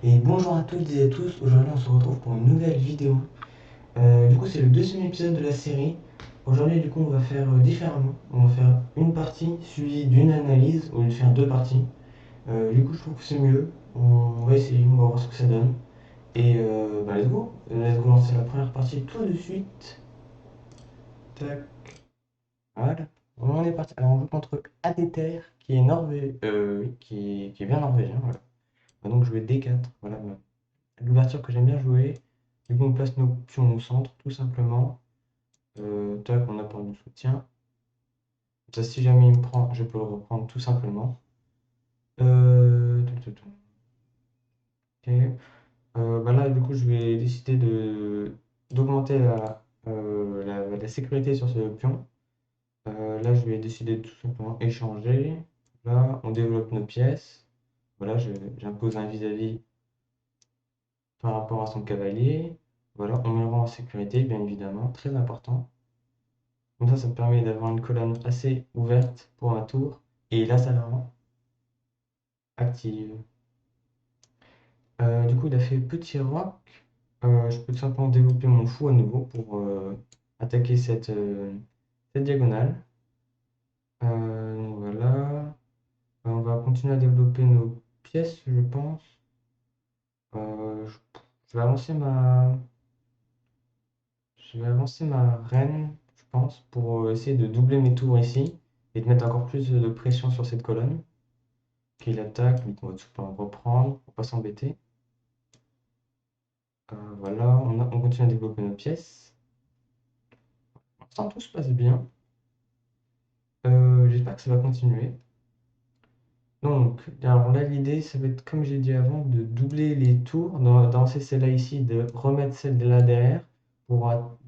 Et bonjour à toutes et à tous, aujourd'hui on se retrouve pour une nouvelle vidéo. Du coup c'est le deuxième épisode de la série. Aujourd'hui du coup on va faire différemment. On va faire une partie suivie d'une analyse au lieu de faire deux parties. Du coup je trouve que c'est mieux. On va essayer, on va voir ce que ça donne. Et bah let's go. Let's go lancer la première partie tout de suite. Tac, voilà. On est parti. Alors on joue contre Adeter qui est qui est bien norvégien. Voilà. On va donc jouer D4. Voilà. L'ouverture que j'aime bien jouer. Du coup, on place nos pions au centre, tout simplement. Tac, on apporte du soutien. Ça, si jamais il me prend, je peux le reprendre tout simplement. Ok. Bah là, du coup, je vais décider d'augmenter la sécurité sur ce pion. Là, je vais décider de tout simplement échanger. Là, on développe nos pièces. Voilà, j'impose un vis-à-vis par rapport à son cavalier. Voilà, on met le rang en sécurité, bien évidemment, très important. Comme ça me permet d'avoir une colonne assez ouverte pour ma tour. Et là, ça la rend active. Du coup, il a fait petit roc. Je peux tout simplement développer mon fou à nouveau pour attaquer cette diagonale. Voilà. On va continuer à développer nos pièces, je pense. Je vais avancer ma reine, je pense, pour essayer de doubler mes tours ici et de mettre encore plus de pression sur cette colonne. Qu'il attaque, mais on va tout simplement reprendre pour pas s'embêter. Voilà, on continue à développer nos pièces. Pour l'instant, tout se passe bien. J'espère que ça va continuer. Donc, alors là, l'idée, ça va être, comme j'ai dit avant, de doubler les tours, d'avancer celle-là ici, de remettre celle de là derrière pour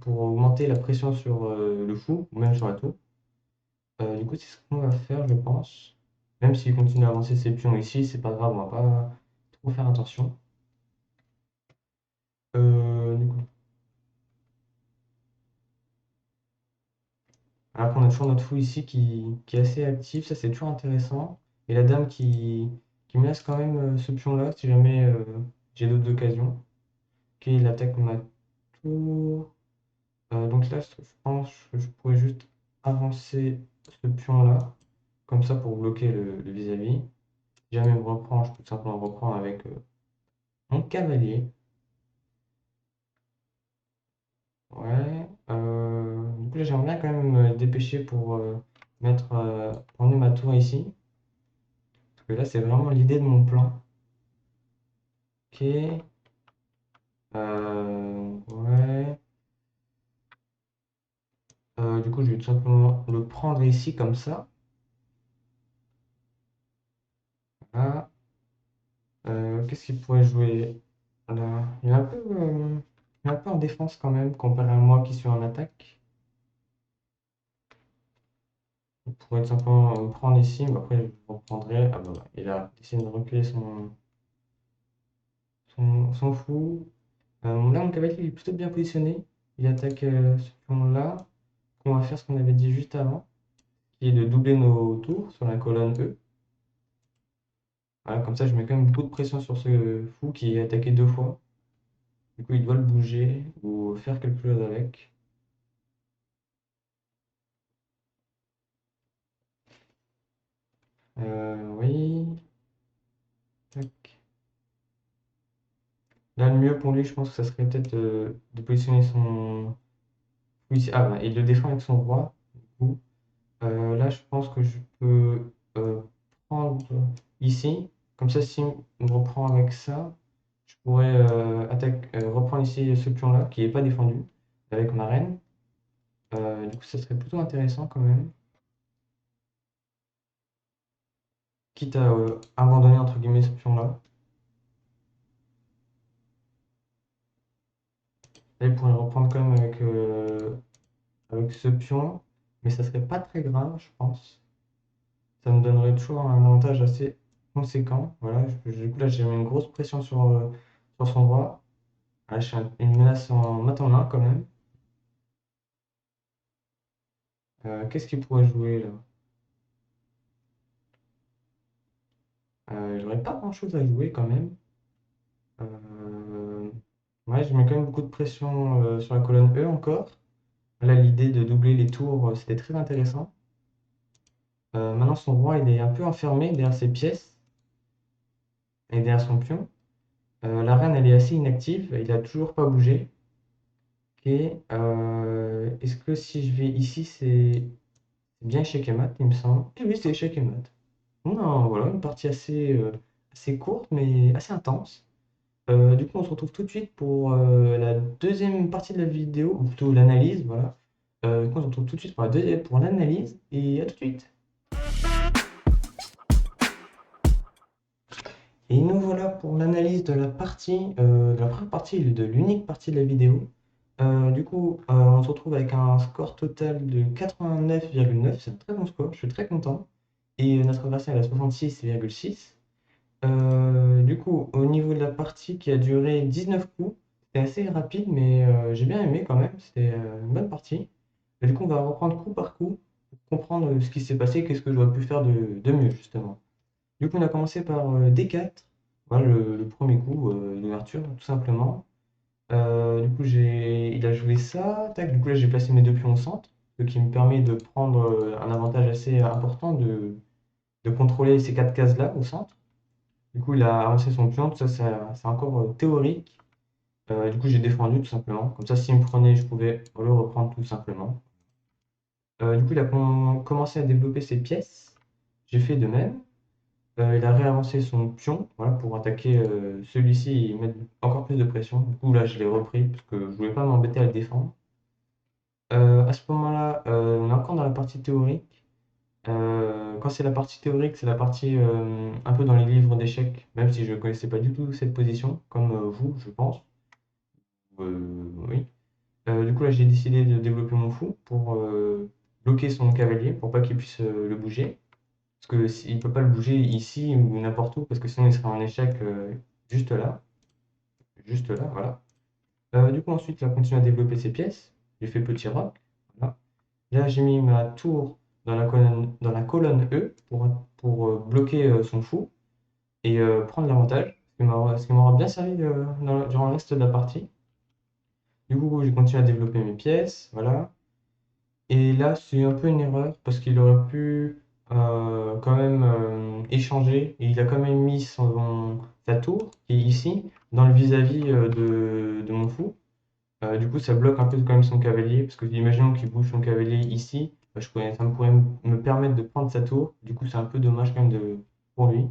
augmenter la pression sur le fou, ou même sur la tour. Du coup, c'est ce qu'on va faire, je pense. Même s'il continue à avancer ses pions ici, c'est pas grave, on va pas trop faire attention. Du coup, alors qu'on a toujours notre fou ici qui est assez actif, ça c'est toujours intéressant. Et la dame qui me laisse quand même ce pion-là, si jamais j'ai d'autres occasions. Ok, il attaque ma tour. Donc là, je pense que je pourrais juste avancer ce pion-là, comme ça pour bloquer le vis-à-vis. Si jamais il me reprend, je peux tout simplement reprendre avec mon cavalier. Ouais. Du coup là, j'aimerais bien quand même me dépêcher pour prendre ma tour ici. Parce que là, c'est vraiment l'idée de mon plan. Ok. Ouais. Du coup, je vais tout simplement le prendre ici comme ça. Là. Qu'est-ce qu'il pourrait jouer là? Il est un peu en défense quand même, comparé à moi qui suis en attaque. Il pourrait tout simplement me prendre ici, mais après je reprendrai. Ah bah, il a décidé de reculer son fou. Là, mon cavalier il est plutôt bien positionné. Il attaque ce pion-là. On va faire ce qu'on avait dit juste avant, qui est de doubler nos tours sur la colonne E. Voilà, comme ça, je mets quand même beaucoup de pression sur ce fou qui est attaqué deux fois. Du coup, il doit le bouger ou faire quelque chose avec. Oui. Tac. Là, le mieux pour lui, je pense que ça serait peut-être de positionner son. Oui, ah, bah, il le défend avec son roi. Du coup. Là, je pense que je peux prendre ici. Comme ça, s'il me reprend avec ça, je pourrais reprendre ici ce pion-là qui n'est pas défendu avec ma reine. Du coup, ça serait plutôt intéressant quand même. Quitte à abandonner entre guillemets ce pion-là. Là, il pourrait reprendre quand même avec ce pion, mais ça serait pas très grave, je pense. Ça me donnerait toujours un avantage assez conséquent. Voilà, du coup, là, j'ai mis une grosse pression sur son roi. Là, je suis une menace en mat en main quand même. Qu'est-ce qu'il pourrait jouer là? J'aurais pas grand-chose à jouer quand même. Ouais, je mets quand même beaucoup de pression sur la colonne E encore. Là, l'idée de doubler les tours, c'était très intéressant. Maintenant, son roi, il est un peu enfermé derrière ses pièces et derrière son pion. La reine, elle est assez inactive, il a toujours pas bougé. Ok, est-ce que si je vais ici, c'est bien échec et mat, il me semble. Et oui, c'est échec et mat. Non, voilà, une partie assez courte, mais assez intense. Du coup, on se retrouve tout de suite pour la deuxième partie de la vidéo, ou plutôt l'analyse, voilà. Du coup, on se retrouve tout de suite pour pour l'analyse, et à tout de suite. Et nous voilà pour l'analyse de la partie, de la première partie, de l'unique partie de la vidéo. Du coup, on se retrouve avec un score total de 89,9, c'est un très bon score, je suis très content. Et notre adversaire est à 66,6. Du coup, au niveau de la partie qui a duré 19 coups, c'était assez rapide, mais j'ai bien aimé quand même, c'était une bonne partie. Et du coup, on va reprendre coup par coup pour comprendre ce qui s'est passé, qu'est-ce que j'aurais pu faire de mieux, justement. Du coup, on a commencé par D4, voilà le premier coup d'ouverture, tout simplement. Du coup, il a joué ça, tac, du coup là j'ai placé mes deux pions au centre, ce qui me permet de prendre un avantage assez important de contrôler ces quatre cases-là au centre. Du coup, il a avancé son pion, tout ça, c'est encore théorique. Du coup, j'ai défendu tout simplement. Comme ça, s'il me prenait, je pouvais le reprendre tout simplement. Du coup, il a commencé à développer ses pièces. J'ai fait de même. Il a réavancé son pion, voilà, pour attaquer celui-ci et mettre encore plus de pression. Du coup, là, je l'ai repris parce que je voulais pas m'embêter à le défendre. À ce moment-là, on est encore dans la partie théorique. Quand c'est la partie théorique, c'est la partie un peu dans les livres d'échecs, même si je ne connaissais pas du tout cette position, comme vous, je pense. Oui. Du coup, là, j'ai décidé de développer mon fou pour bloquer son cavalier, pour pas qu'il puisse le bouger. Parce que s'il peut pas le bouger ici ou n'importe où, parce que sinon il serait en échec juste là. Juste là, voilà. Du coup, ensuite, il a continué à développer ses pièces. J'ai fait petit roc. Voilà. Là, j'ai mis ma tour dans la colonne E pour bloquer son fou et prendre l'avantage, ce qui m'aura bien servi durant le reste de la partie. Du coup, j'ai continué à développer mes pièces, voilà. Et là, c'est un peu une erreur parce qu'il aurait pu quand même échanger. Et il a quand même mis sa tour, qui est ici, dans le vis-à-vis de mon fou. Du coup, ça bloque un peu quand même son cavalier. Parce que imaginons qu'il bouge son cavalier ici, bah, ça me pourrait me permettre de prendre sa tour. Du coup, c'est un peu dommage quand même pour lui.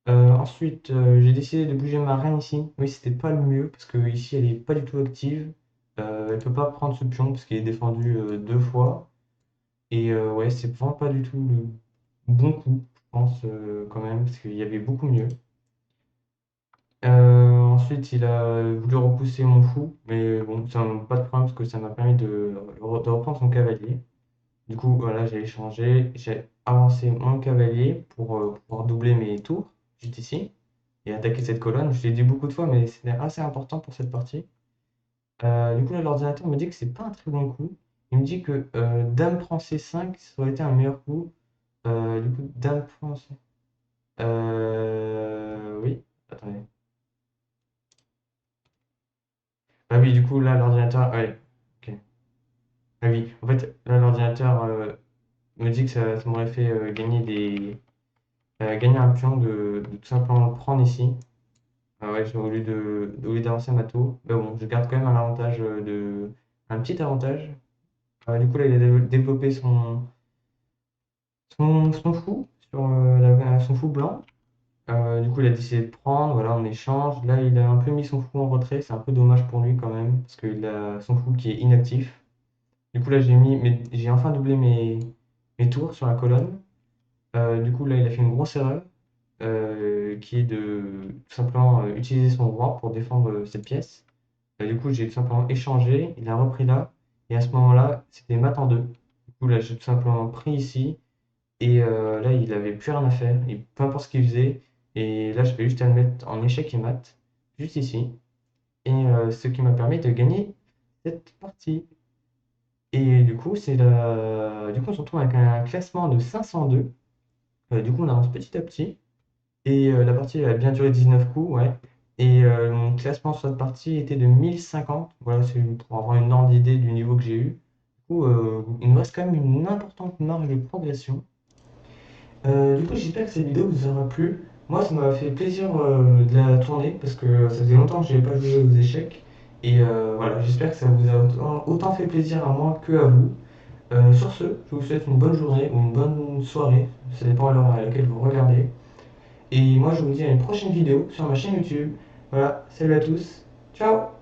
Ensuite, j'ai décidé de bouger ma reine ici. Oui, c'était pas le mieux parce que ici elle est pas du tout active. Elle peut pas prendre ce pion parce qu'il est défendu deux fois. Et ouais, c'est vraiment pas du tout le bon coup, je pense quand même, parce qu'il y avait beaucoup mieux. Ensuite, il a voulu repousser mon fou, mais bon, ça n'a pas de problème parce que ça m'a permis de reprendre son cavalier. Du coup, voilà, j'ai échangé, j'ai avancé mon cavalier pour pouvoir doubler mes tours, juste ici, et attaquer cette colonne. Je l'ai dit beaucoup de fois, mais c'était assez important pour cette partie. Du coup, là, l'ordinateur me dit que c'est pas un très bon coup. Il me dit que Dame prend C5, ça aurait été un meilleur coup. Du coup, Dame prend C. Oui, attendez. Ah oui, du coup, là, l'ordinateur. Ouais, ok. Ah oui, en fait, là, l'ordinateur me dit que ça m'aurait fait gagner un pion de tout simplement le prendre ici. Ah ouais, au lieu d'avancer ma tour. Mais bon, je garde quand même un avantage un petit avantage. Du coup, là, il a développé son fou sur son fou blanc. Du coup, il a décidé de prendre, voilà, en échange. Là, il a un peu mis son fou en retrait. C'est un peu dommage pour lui quand même, parce qu'il a son fou qui est inactif. Du coup, là, j'ai enfin doublé mes tours sur la colonne. Du coup, là, il a fait une grosse erreur, qui est de tout simplement utiliser son roi pour défendre cette pièce. Du coup, j'ai tout simplement échangé. Il a repris là. Et à ce moment-là, c'était mat en deux. Du coup, là, j'ai tout simplement pris ici. Et là, il avait plus rien à faire, et peu importe ce qu'il faisait. Et là, je vais juste à le mettre en échec et mat, juste ici. Et ce qui m'a permis de gagner cette partie. Et du coup, du coup, on se retrouve avec un classement de 502. Du coup, on avance petit à petit. Et la partie elle a bien duré 19 coups, ouais. Et mon classement sur cette partie était de 1050. Voilà, c'est pour avoir une ordre d'idée du niveau que j'ai eu. Du coup, il me reste quand même une importante marge de progression. Du coup, j'espère que cette vidéo vous aura plu. Moi, ça m'a fait plaisir de la tourner parce que ça faisait longtemps que je n'avais pas joué aux échecs. Et voilà, j'espère que ça vous a autant fait plaisir à moi que à vous. Sur ce, je vous souhaite une bonne journée ou une bonne soirée. Ça dépend à l'heure à laquelle vous regardez. Et moi, je vous dis à une prochaine vidéo sur ma chaîne YouTube. Voilà, salut à tous. Ciao!